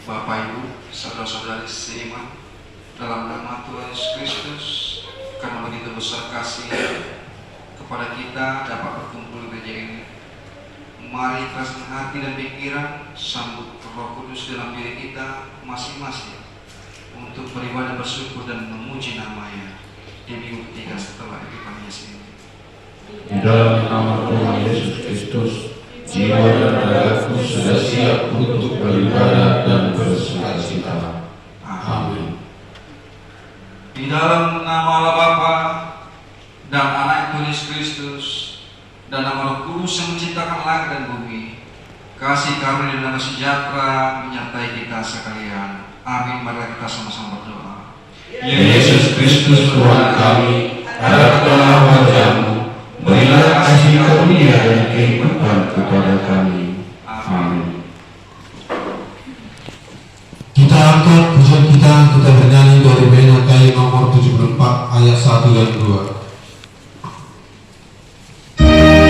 Bapak Ibu, saudara-saudari seiman, dalam nama Tuhan Yesus Kristus, karena begitu besar kasih kepada kita dapat berkumpul di gereja ini. Mari keraskan hati dan pikiran, sambut Roh Kudus dalam diri kita masing-masing untuk beribadah, bersyukur dan memuji nama-Nya di minggu ketiga setelah Epifania ini. Di dalam nama Tuhan Yesus Kristus, jiwa dan ragaku sudah siap untuk beribadah dan bersukacita. Amin. Di dalam nama Allah Bapa dan Anak Tuhan Yesus Kristus dan nama Roh Kudus yang menciptakan langit dan bumi, kasih karunia dan damai sejahtera menyertai kita sekalian. Amin. Mari kita sama-sama berdoa. Ya Yesus Kristus Tuhan kami, harapkanlah wajah-Mu, berilah kasih karunia dan kehidupan kepada kami. Amin. Kita angkat pujian kita bernyanyi dari Benakai nomor 74 ayat 1 dan 2. Amin.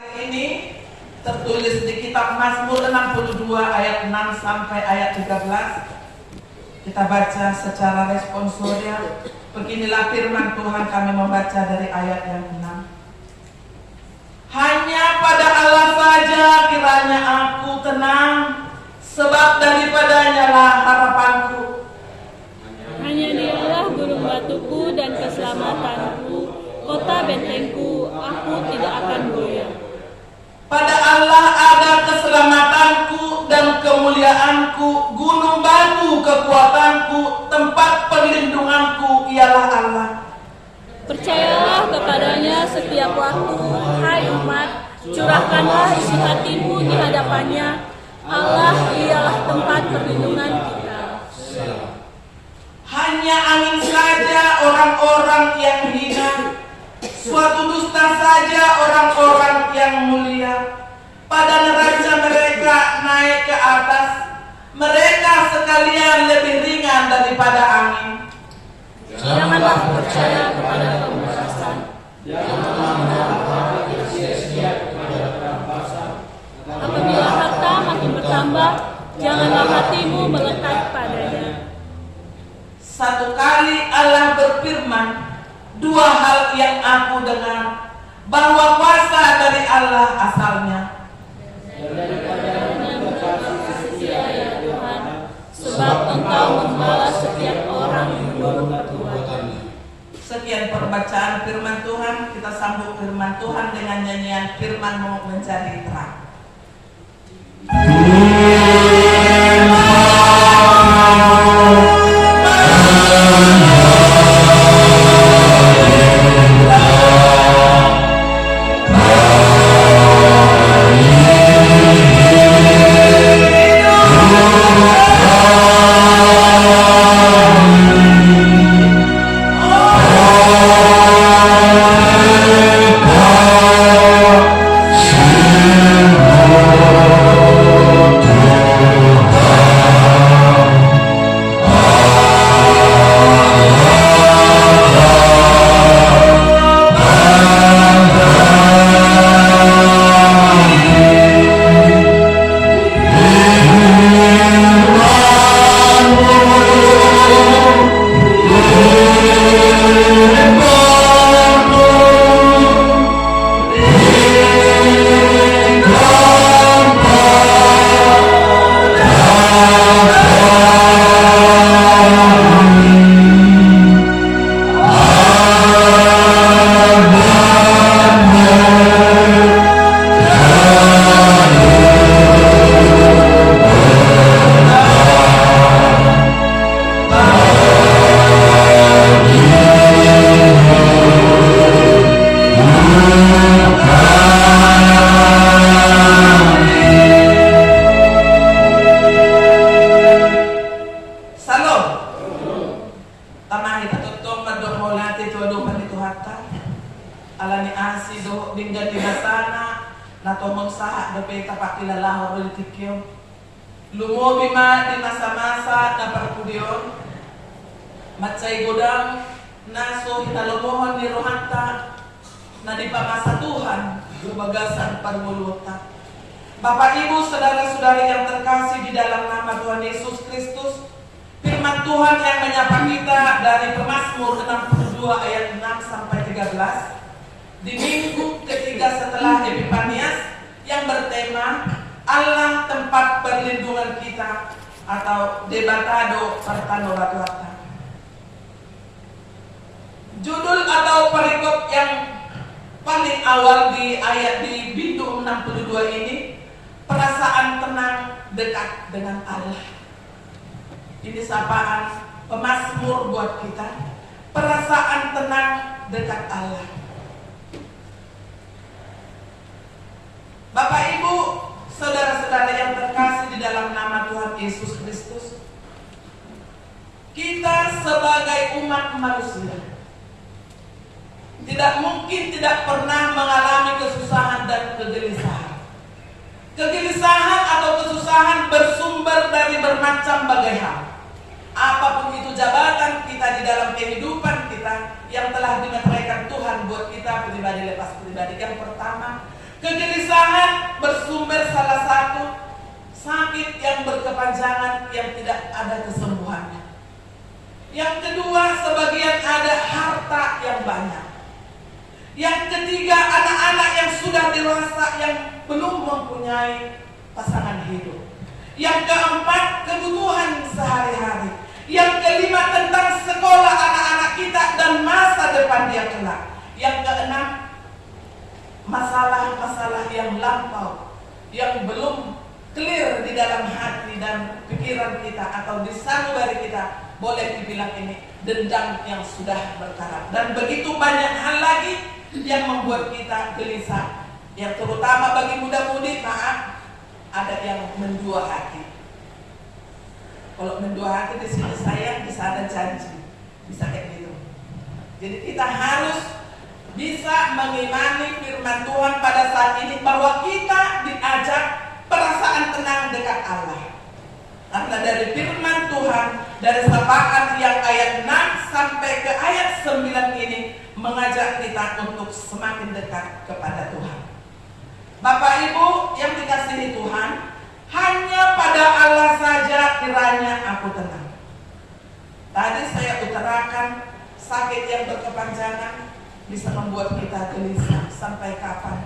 Ini tertulis di kitab Mazmur 62 ayat 6 sampai ayat 13. Kita baca secara responsorial. Beginilah firman Tuhan, kami membaca dari ayat yang 6. Hanya pada Allah saja kiranya aku tenang, sebab daripadanya lah harapanku. Hanya Dialah gunung batuku dan keselamatanku, kota bentengku, aku tidak akan goyah. Pada Allah ada keselamatanku dan kemuliaanku, gunung batu kekuatanku, tempat perlindunganku ialah Allah. Percayalah kepadanya setiap waktu, hai umat, curahkanlah isi hatimu di hadapannya. Allah ialah tempat perlindungan kita. Hanya angin saja orang-orang yang hina, suatu dusta saja orang-orang yang mulia. Pada neraca mereka naik ke atas, mereka sekalian lebih ringan daripada angin. Janganlah percaya kepada pemerasan. Apabila harta makin bertambah, janganlah hatimu melekat padanya. Satu kali Allah berfirman, dua hal yang aku dengar, bahwa kuasa dari Allah asalnya. Sebab Engkau membalas setiap orang menurut perbuatannya. Sekian perbacaan firman Tuhan. Kita sambung firman Tuhan dengan nyanyian Firman-Mu Menjadi Terang. Lumobima di masa-masa na perkudion, matsay godang naso hinalomohon ni rohanta na di pamasa Tuhan gumagasan parmuluta. Bapak Ibu, saudara-saudari yang terkasih di dalam nama Tuhan Yesus Kristus, firman Tuhan yang menyapa kita dari Mazmur 62 ayat 6 sampai 13 di minggu ketiga setelah Epifanias yang bertema Allah tempat perlindungan kita atau debatado pertanorat-lata. Judul atau perikop yang paling awal di ayat di pintu 62 ini, perasaan tenang dekat dengan Allah. Ini sapaan pemazmur buat kita, perasaan tenang dekat Allah. Bapak Ibu, saudara-saudara yang terkasih di dalam nama Tuhan Yesus Kristus, kita sebagai umat manusia tidak mungkin tidak pernah mengalami kesusahan dan kegelisahan. Kegelisahan atau kesusahan bersumber dari bermacam bagai hal. Apapun itu jabatan kita di dalam kehidupan kita yang telah dimeteraikan Tuhan buat kita pribadi lepas pribadi. Yang pertama, kegelisahan berkepanjangan yang tidak ada kesembuhannya. Yang kedua, sebagian ada harta yang banyak. Yang ketiga, anak-anak yang sudah dewasa yang belum mempunyai pasangan hidup. Yang keempat, kebutuhan sehari-hari. Yang kelima, tentang sekolah anak-anak kita dan masa depan dia kelak. Yang keenam, masalah-masalah yang lampau, yang belum clear di dalam hati dan pikiran kita atau di sanubari kita, boleh dibilang ini dendam yang sudah berkarat. Dan begitu banyak hal lagi yang membuat kita gelisah. Yang terutama bagi muda-mudi, maaf, ada yang mendua hati. Kalau mendua hati di sini sayang, bisa ada janji, bisa kayak gitu. Jadi kita harus bisa mengimani firman Tuhan pada saat ini bahwa kita diajak perasaan tenang dekat Allah. Karena dari firman Tuhan, dari sapaan yang ayat 6 sampai ke ayat 9 ini mengajak kita untuk semakin dekat kepada Tuhan. Bapak Ibu yang dikasihi Tuhan, hanya pada Allah saja kiranya aku tenang. Tadi saya utarakan sakit yang berkepanjangan bisa membuat kita gelisah sampai kapan.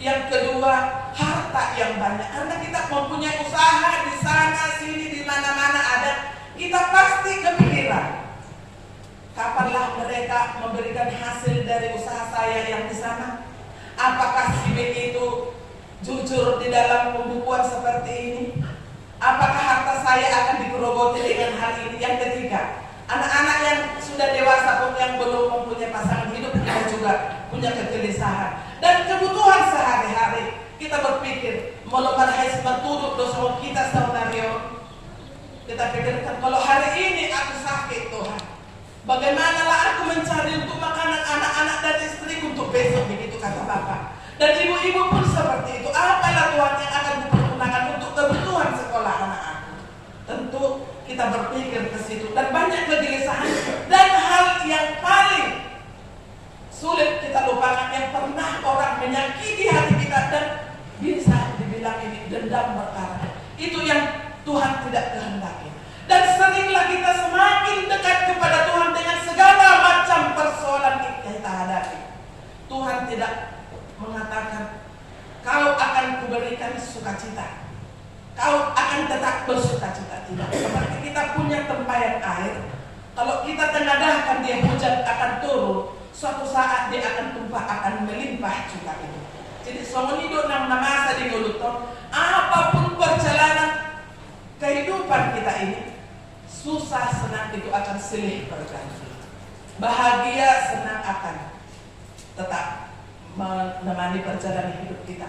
Yang kedua, harta yang banyak. Karena kita mempunyai usaha di sana sini di mana-mana ada, kita pasti kepikiran, kapanlah mereka memberikan hasil dari usaha saya yang di sana? Apakah si B itu jujur di dalam pembukuan seperti ini? Apakah harta saya akan digerogoti dengan hal ini? Yang ketiga, anak-anak yang sudah dewasa pun yang belum mempunyai pasangan hidup, kita juga punya kegelisahan. Dan kebutuhan sehari-hari, kita berpikir, melakukan haismat tuduk dosa kita saunario. Kita pikirkan, kalau hari ini aku sakit Tuhan, bagaimanalah aku mencari untuk makanan anak-anak dan istri untuk besok, begitu kata Bapak. Dan ibu-ibu pun seperti itu. Apalah Tuhan yang akan dipergunakan untuk kebutuhan sekolah anak-anak? Tentu kita berpikir ke situ dan banyak kegelisahan. Dan hal yang paling sulit kita lupakan, yang pernah orang menyakiti hati kita dan bisa dibilang ini dendam berkarat, itu yang Tuhan tidak kehendaki. Dan seringlah kita semakin dekat kepada Tuhan dengan segala macam persoalan kita hadapi. Tuhan tidak mengatakan, kau akan kuberikan sukacita, kau akan tetap bersukacita. Tidak. Seperti kita punya tempayan air, kalau kita tengadahkan dia hujan akan turun, suatu saat dia akan tumpah, akan melimpah juga itu. Jadi somonido nang namasa di nguluton, apapun perjalanan kehidupan kita ini, susah senang itu akan silih berganti. Bahagia senang akan tetap menemani perjalanan hidup kita.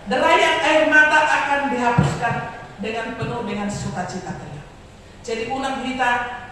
Derayan air mata akan dihapuskan dengan penuh dengan sukacita kelak. Jadi unang kita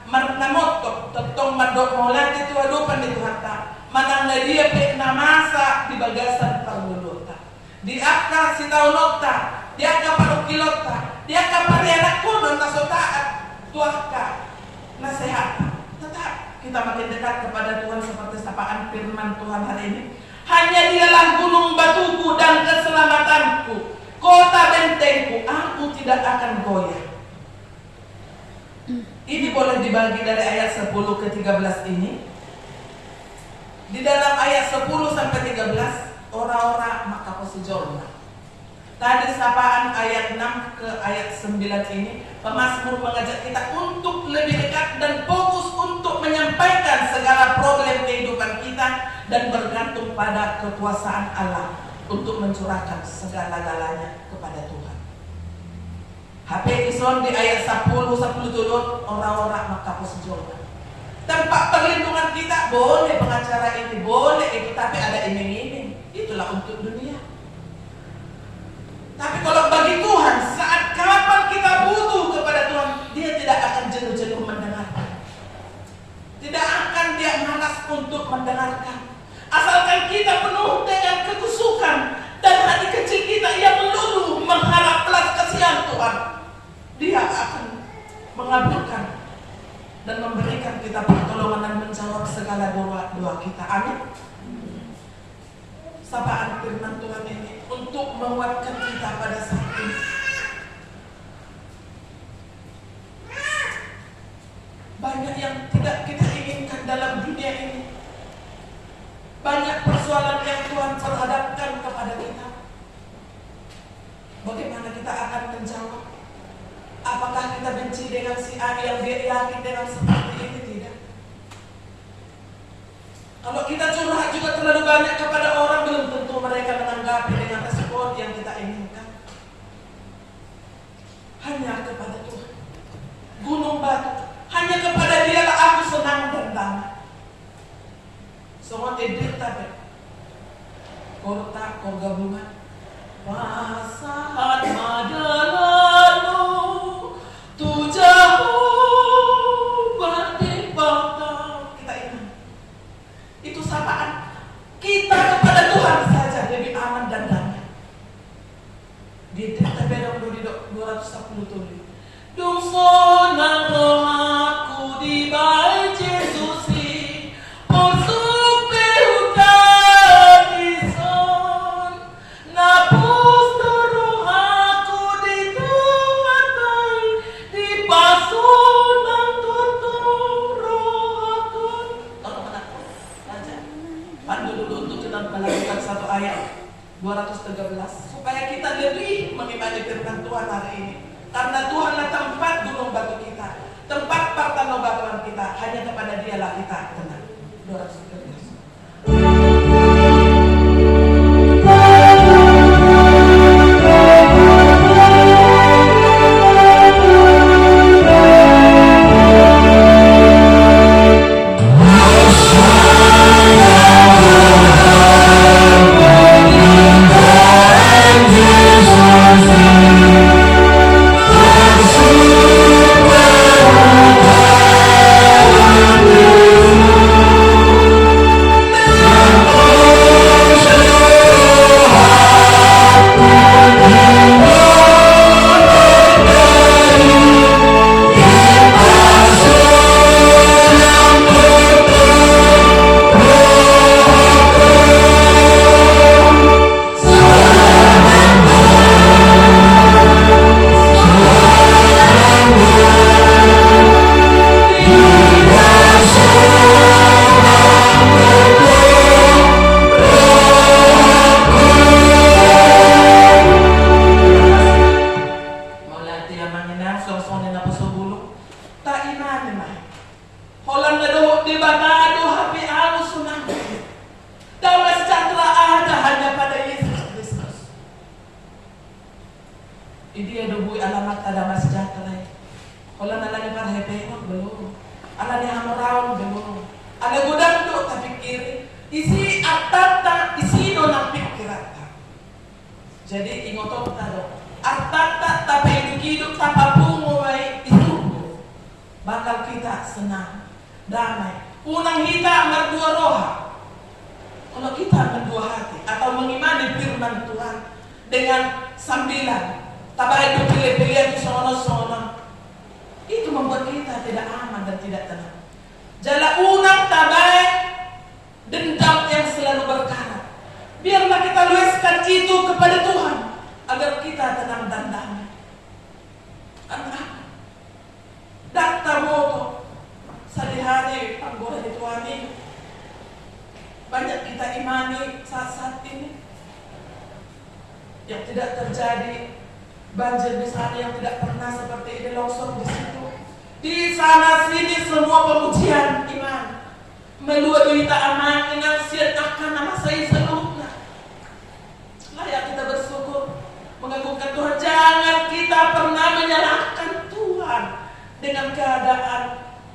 marnamotok tetong madok maulati tu adupan di Tuhan ta. Manang na dia pe namasa di bagasan parulota. Di akka si taunota, di akka parukilota, di akka parianak kunon tasotaat, tuaka nasehat. Tetap kita makin dekat kepada Tuhan seperti sapaan firman Tuhan hari ini. Hanya dialah gunung batuku dan keselamatanku, kota bentengku, aku tidak akan goyah. Ini boleh dibagi dari ayat 10 ke 13 ini. Di dalam ayat 10 sampai 13, ora-ora maka posijolna. Tadi sapaan ayat 6 ke ayat 9 ini, pemazmur mengajak kita untuk lebih dekat dan fokus untuk menyampaikan segala problem kehidupan kita dan bergantung pada kekuasaan Allah untuk mencurahkan segala-galanya kepada Tuhan. HP ison di ayat 10 turun, ora-ora maka posijolna. Tempat perlindungan kita boleh pengacara ini, boleh itu, tapi ada iming-iming. Itulah untuk dunia. Tapi kalau bagi Tuhan, saat kapan kita butuh kepada Tuhan, dia tidak akan jenuh-jenuh mendengarkan. Tidak akan dia malas untuk mendengarkan. Asalkan kita penuh dengan kekusukan dan hati kecil kita yang melulu mengharap belas kasihan Tuhan, dia akan mengabulkan dan memberikan kita pertolongan dan menjawab segala doa kita. Amin. Sapaan firman Tuhan ini untuk menguatkan kita pada saat ini. kita akan menjawab. Apakah kita benci dengan si A yang dia yakin dengan seperti ini? Tidak. Kalau kita curhat juga terlalu banyak kepada orang, belum tentu mereka menanggapi dengan respon yang kita inginkan. Hanya kepada Tuhan, gunung batu, hanya kepada Dialah aku senang dan damai. Semua edir tapi korta kor gabungan pasahat madalalu tu jauh bagi bangkau. Kita ingat itu sapaan kita kepada Tuhan saja lebih aman dan damai. Di Tabelok 210 tulis Dungso nang rohaku di baik Yesusi Posuk pehutan ison Napus rohaku di tuatai Di pasun nang tutung rohaku. Tolong anakku, baca pandu dulu untuk kita melakukan satu ayat 213 supaya kita lebih mengimani firman Tuhan hari ini. Karena Tuhanlah tempat gunung batu kita, tempat pertanggungjawab kita. Hanya kepada Dialah kita tenang. 213. Ini ada bui alamat ada mas sejahtera. Kalau nalani para hepengok belum, ala ni hamarawan belum, ala gudang tu tapi kiri, isi atata isi nona pikirata. Jadi ingotot tado, atata tapi hidup tanpa pungu baik itu, bakal kita senang, damai. Unang hita berdua roha. Kalau kita berdua hati atau mengimani firman Tuhan dengan sambilan tabai itu pilih-pilih itu sono-sono, itu membuat kita tidak aman dan tidak tenang. Jala unang tabai dendam yang selalu berkarat. Biarlah kita luaskan itu kepada Tuhan agar kita tenang dan damai. Karena daftar moto sehari-hari panggoda di Tuhan ini banyak kita imani saat-saat ini yang tidak terjadi. Banjir di sana yang tidak pernah seperti ini, longsor di situ. Di sana sini semua pemujian iman. Melalui kita aman inang siat akan nama saya seluruhnya. Layak kita bersyukur mengagungkan Tuhan. Jangan kita pernah menyalahkan Tuhan dengan keadaan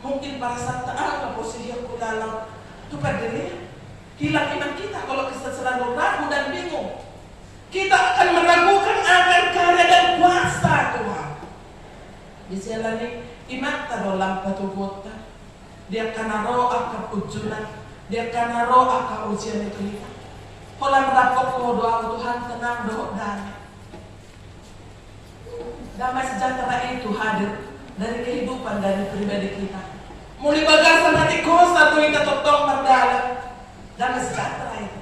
mungkin pada saat apa posisi aku dalam itu berdiri hilang iman kita kalau kita selalu ragu dan bingung. Kita akan meragukan akan karya dan kuasa Tuhan. Di sini iman dalam batu kota. Dia akan roh akan ujulan. Dia akan roh akan ujian itu. Kalau merapok doa Tuhan tenang doa damai. Damai sejahtera itu hadir dari kehidupan dari pribadi kita. Mulai bagasan hati kosa tuh kita totong berdalam. Damai sejahtera itu.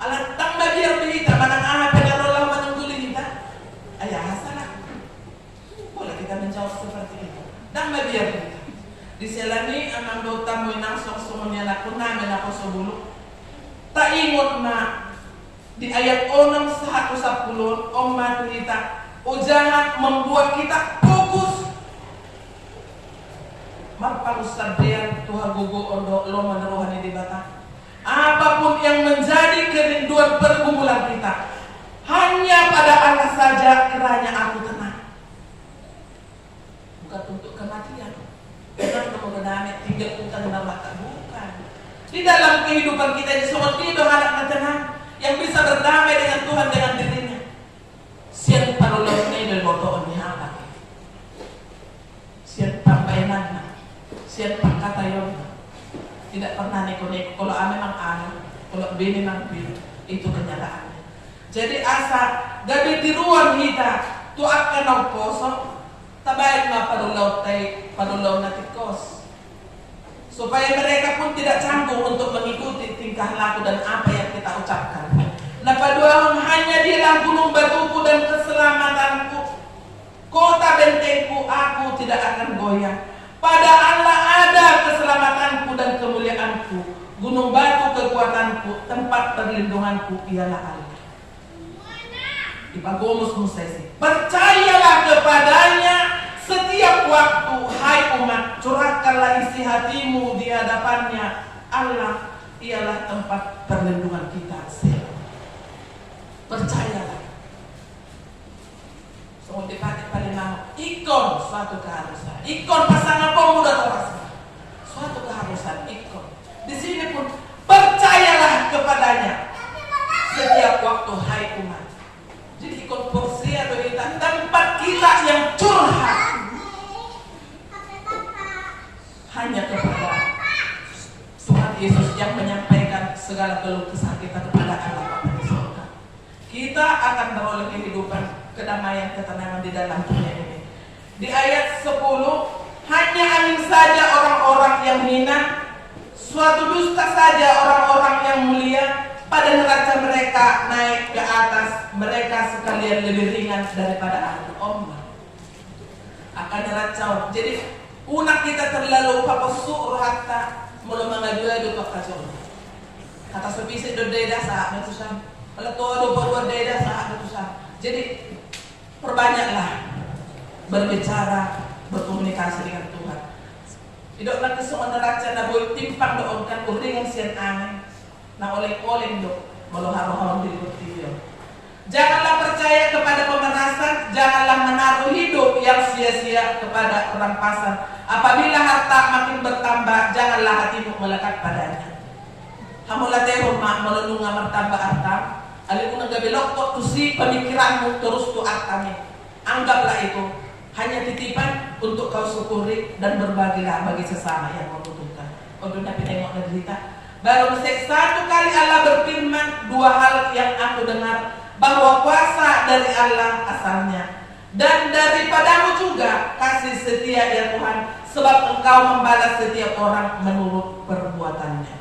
Alat tambah biar kita manang apa pengaruh menungguli kita. Ayah salah. Boleh kita menjawab seperti itu. Tambah biar kita. Di selani amang dota mo inang sok-soknya laku namin ako sobulok. Taingot na di ayat 6:10 Om Maturita Ujangan membuat kita fokus. Marpalus sadean Tuhan gugu ondo lo menerohani di bata. Apapun yang menjadi kerinduan pergumulan kita, hanya pada Allah saja kiranya aku tenang. Bukan untuk kematian. Bukan untuk mengenai tinggal utang dan mata. Bukan. Di dalam kehidupan kita ini semua tidak ada tenang yang bisa berdamai dengan Tuhan dengan dirinya. Sian parulong ini dari botoon ni apa? Sian pambayanan, sian pangkatayon. Tidak pernah neko-neko. Kalau A memang A, kalau B memang B. Itu kenyataannya. Jadi asa gabi tiruan kita tu akan nau poso tabayan ma padulaw na tikos. Supaya mereka pun tidak canggung untuk mengikuti tingkah laku dan apa yang kita ucapkan. Napaduahon hanya dialah gunung batuku dan keselamatanku. Kota bentengku, aku tidak akan goyah. Pada Allah ada keselamatanku dan kemuliaanku. Gunung batu kekuatanku, tempat perlindunganku ialah Allah. Ipagomus musesi. Percayalah kepadanya setiap waktu, hai umat. Curahkanlah isi hatimu di hadapannya. Allah ialah tempat perlindungan kita. Percayalah. Semua dipakai paling lama. Ikon suatu keharusan. Ikon pasangan pemuda terasa. Suatu keharusan ikon. Di sini pun percayalah kepadanya setiap waktu, hai umat. Jadi ikon porsi atau kita tempat kita yang curhat hanya kepada Tuhan Yesus yang menyampaikan segala keluh kesah kita kepada Allah Bapa di surga. Kita akan beroleh kehidupan, kedamaian, ketenangan di dalam dunia ini. Di ayat 10, hanya angin saja orang-orang yang hina, suatu dusta saja orang-orang yang mulia, pada neraca mereka naik ke atas, mereka sekalian lebih ringan daripada angin ombak. Akan neraca. Jadi unak kita terlalu paposuk rohatta mula mengadu-adu pakacor. Kata sepisi do deda saat betusan. Kalau todo buat deda saat betusan. Jadi perbanyaklah berbicara, berkomunikasi dengan Tuhan. Tidak lagi semua neraca na boy timpang doon kan uringan sian angin. Na oleng-oleng do melohar-lohar di butiyo. Janganlah percaya kepada pemerasan, janganlah menaruh hidup yang sia-sia kepada orang pasar. Apabila harta makin bertambah, janganlah hatimu melekat padanya. Hamulah tehon mak melununga bertambah harta. Aliku nagabelok kok tusi pemikiranmu terus tu hartanya. Anggaplah itu hanya titipan untuk kau syukuri dan berbagilah bagi sesama yang membutuhkan. Untuk nabi tengok dan cerita. Baru satu kali Allah berfirman, dua hal yang aku dengar, bahwa kuasa dari Allah asalnya, dan daripadamu juga kasih setia ya Tuhan, sebab Engkau membalas setiap orang menurut perbuatannya.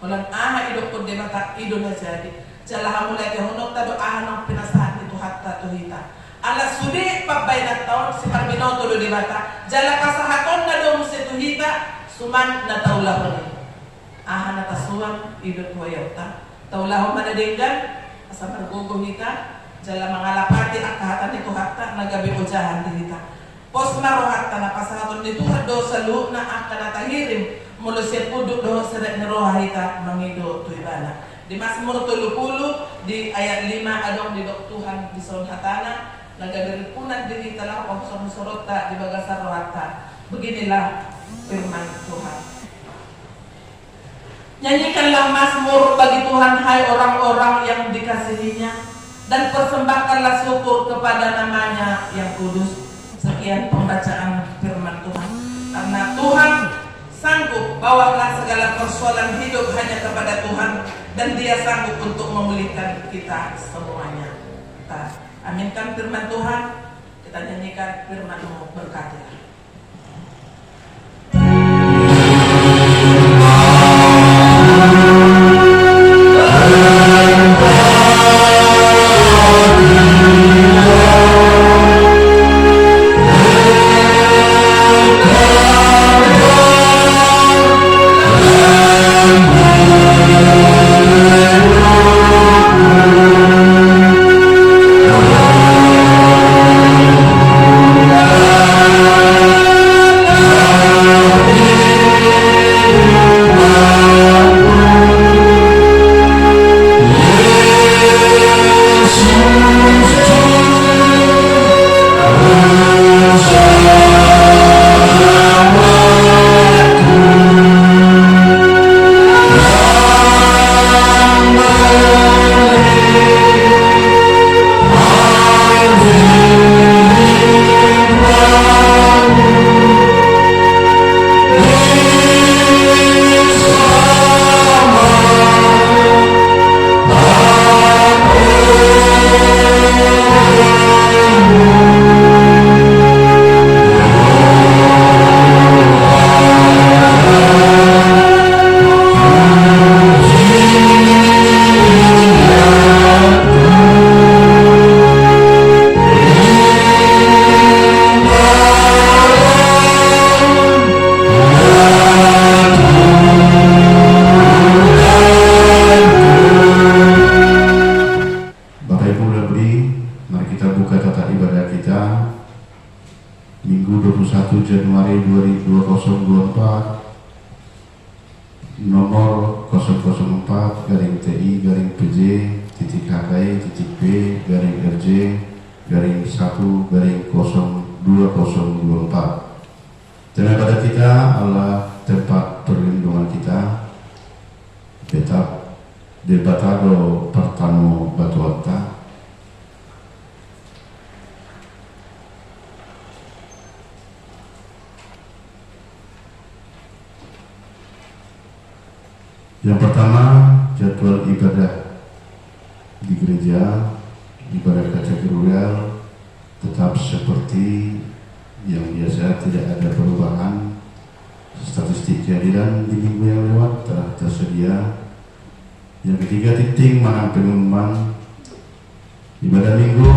Kalau hidup pun dia kata hidupnya jadi, jalah mulai kehonok tado nong pinasahan itu hatta tuhita. Allah sudi pabayna tahun si parbinoto do dibata, jalah kasahaton na do musituhita, suman na taulah lagi. Nata suwan hidup wayota, taulah manadenggan. Asa margogo hita jala mangalapati akahatan itu hatta nagabi ojahan dihita pos marohatta na pasahaton itu do salu na akan natahirim mulu siya puduk do seret neroha hita mangido tu ibana di Mazmur 70 di ayat 5 adong di dok Tuhan di son hatana nagabi punat dihita lah pangson sorota di bagasar rohatta. Beginilah firman Tuhan. Nyanyikanlah Mazmur bagi Tuhan, hai orang-orang yang dikasihinya, dan persembahkanlah syukur kepada namanya yang kudus. Sekian pembacaan firman Tuhan. Karena Tuhan sanggup, bawalah segala persoalan hidup hanya kepada Tuhan, dan Dia sanggup untuk memulihkan kita semuanya. Kita aminkan firman Tuhan, kita nyanyikan firman-Mu, berkatilah. Oh Minggu 21 Januari 2024 nomor 004-PJ-TKKI-B-RJ-1-2024. Terima pada kita Allah tempat perlindungan kita, tetap debatado pertanu batuata. Yang pertama, jadwal ibadah di gereja, ibadah kategorial tetap seperti yang biasa, tidak ada perubahan. Statistik kehadiran di minggu yang lewat telah tersedia. Yang ketiga, titik mana pengumuman ibadah minggu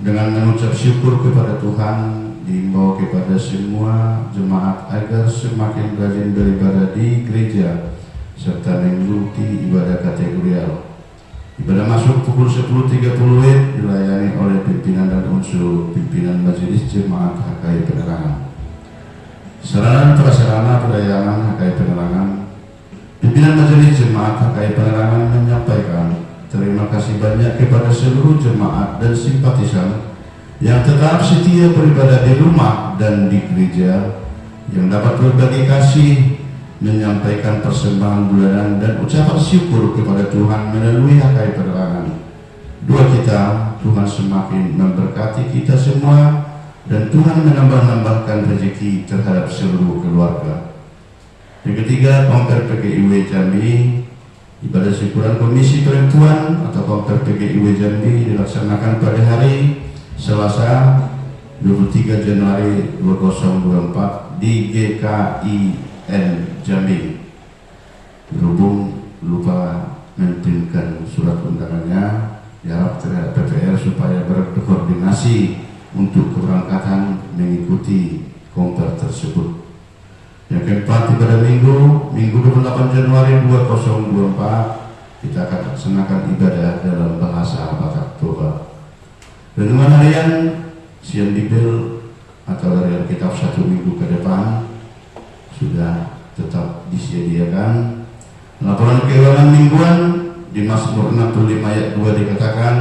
dengan mengucap syukur kepada Tuhan, diimbau kepada semua jemaat agar semakin rajin beribadah di gereja serta mengikuti ibadah kategorial. Ibadah masuk pukul 10.30 dilayani oleh pimpinan dan unsur pimpinan Majelis Jemaat HKI Penerangan. Sarana dan prasarana pelayanan HKI Penerangan. Pimpinan Majelis Jemaat HKI Penerangan menyampaikan terima kasih banyak kepada seluruh jemaat dan simpatisan yang tetap setia beribadah di rumah dan di gereja, yang dapat berbagi kasih, menyampaikan persembahan bulanan dan ucapan syukur kepada Tuhan melalui HKI Penerangan. Doa kita, Tuhan semakin memberkati kita semua dan Tuhan menambah-nambahkan rezeki terhadap seluruh keluarga. Yang ketiga, Komper PGIW Jambi, ibadah syukuran Komisi Perempuan atau Komper PGIW Jambi dilaksanakan pada hari Selasa 23 Januari 2024 di GKIN Jambi. Berhubung lupa mengirimkan surat undangannya, diharap terhadap PPR supaya berkoordinasi untuk keberangkatan mengikuti Komper tersebut. Yang keempat, ibadah minggu 28 Januari 2024 kita akan laksanakan ibadah dalam bahasa Batak Toba. Renungan harian Siang Bibil atau dari Alkitab 1 minggu ke depan sudah tetap disediakan. Laporan keuangan mingguan di Mazmur 65 ayat 2 dikatakan,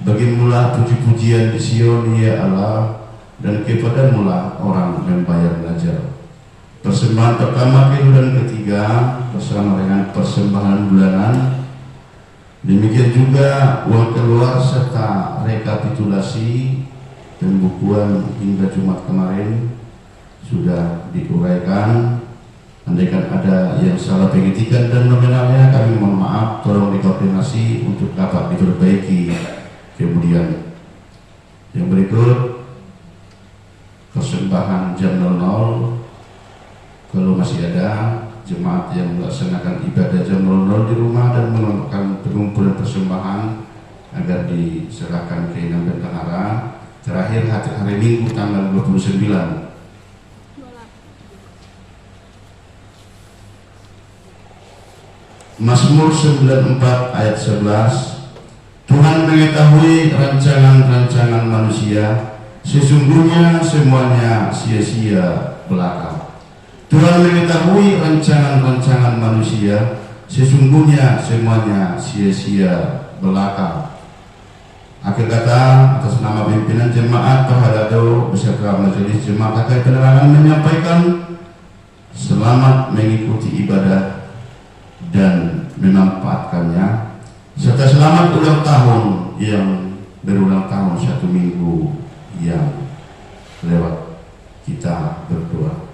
bagimulah puji-pujian di Sion ya Allah, dan kepadamulah orang membayar najar. Persembahan pertama, kedua dan ketiga bersama dengan persembahan bulanan. Demikian juga uang keluar serta rekapitulasi pembukuan hingga Jumat kemarin sudah diuraikan. Andaikan ada yang salah pengetikan dan nominalnya, kami mohon maaf, tolong dikoordinasi untuk dapat diperbaiki kemudian. Yang berikut, persembahan jam 00. Kalau masih ada jemaat yang melaksanakan ibadah jam 00 di rumah dan melakukan pengumpulan persembahan agar diserahkan ke Inam Bentangara. Terakhir hari Minggu tanggal 29. Mazmur 94 ayat 11. Tuhan mengetahui rancangan-rancangan manusia, sesungguhnya semuanya sia-sia belaka. Tuhan mengetahui rancangan-rancangan manusia, sesungguhnya semuanya sia-sia belaka. Akhir kata, atas nama pimpinan jemaat Pahadado beserta Majelis Jemaat HKI Penerangan menyampaikan selamat mengikuti ibadah dan memanfaatkannya, serta selamat ulang tahun yang berulang tahun 1 minggu yang lewat. Kita berdoa.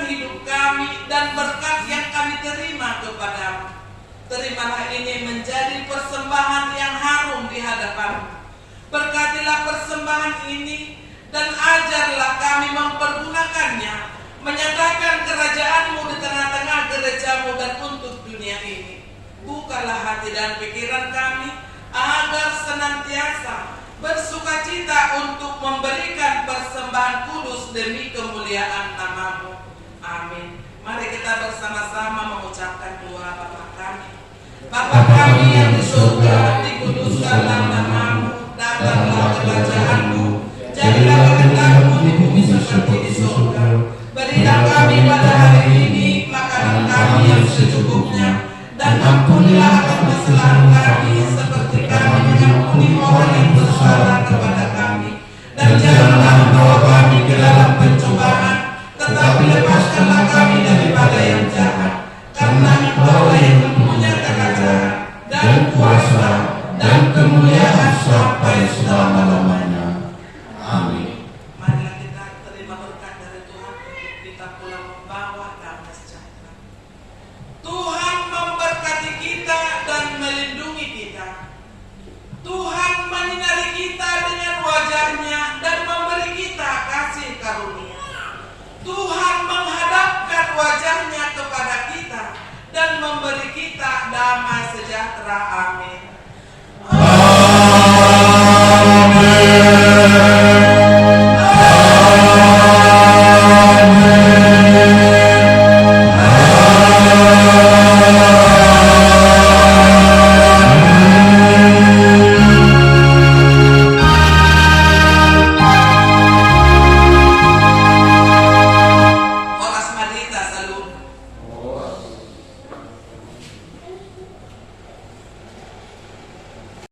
hidup kami dan berkat yang kami terima kepadamu. Terimalah ini menjadi persembahan yang harum di hadapanmu. Berkatilah persembahan ini dan ajarlah kami mempergunakannya, menyatakan kerajaan-Mu di tengah-tengah gereja-Mu dan untuk dunia ini. Bukalah hati dan pikiran kami agar senantiasa bersukacita untuk memberikan persembahan kudus demi kemuliaan nama-Mu. Amin. Mari kita bersama-sama mengucapkan doa Bapa kami. Bapa kami yang di surga, dikuduskanlah nama-Mu, datanglah kerajaan-Mu, jadilah kehendak-Mu di bumi seperti di surga. Berilah kami pada hari ini makanan kami yang secukupnya, dan ampunilah akan kesalahan kami seperti kami mengampuni orang yang bersalah kepada kami. Dan janganlah membawa kami ke dalam pencobaan, tetapi lepaskanlah kami daripada yang jahat. Karena Engkau yang mempunyai kerajaan dan kuasa dan kemuliaan sampai selama-lamanya. Amin. Marilah kita terima berkat dari Tuhan untuk kita pulang membawa damai sejahtera. Tuhan memberkati kita dan melindungi kita. Tuhan menyinari kita dengan wajah-Nya dan memberi kita kasih karunia. Tuhan menghadapkan wajah-Nya kepada kita dan memberi kita damai sejahtera. Amin.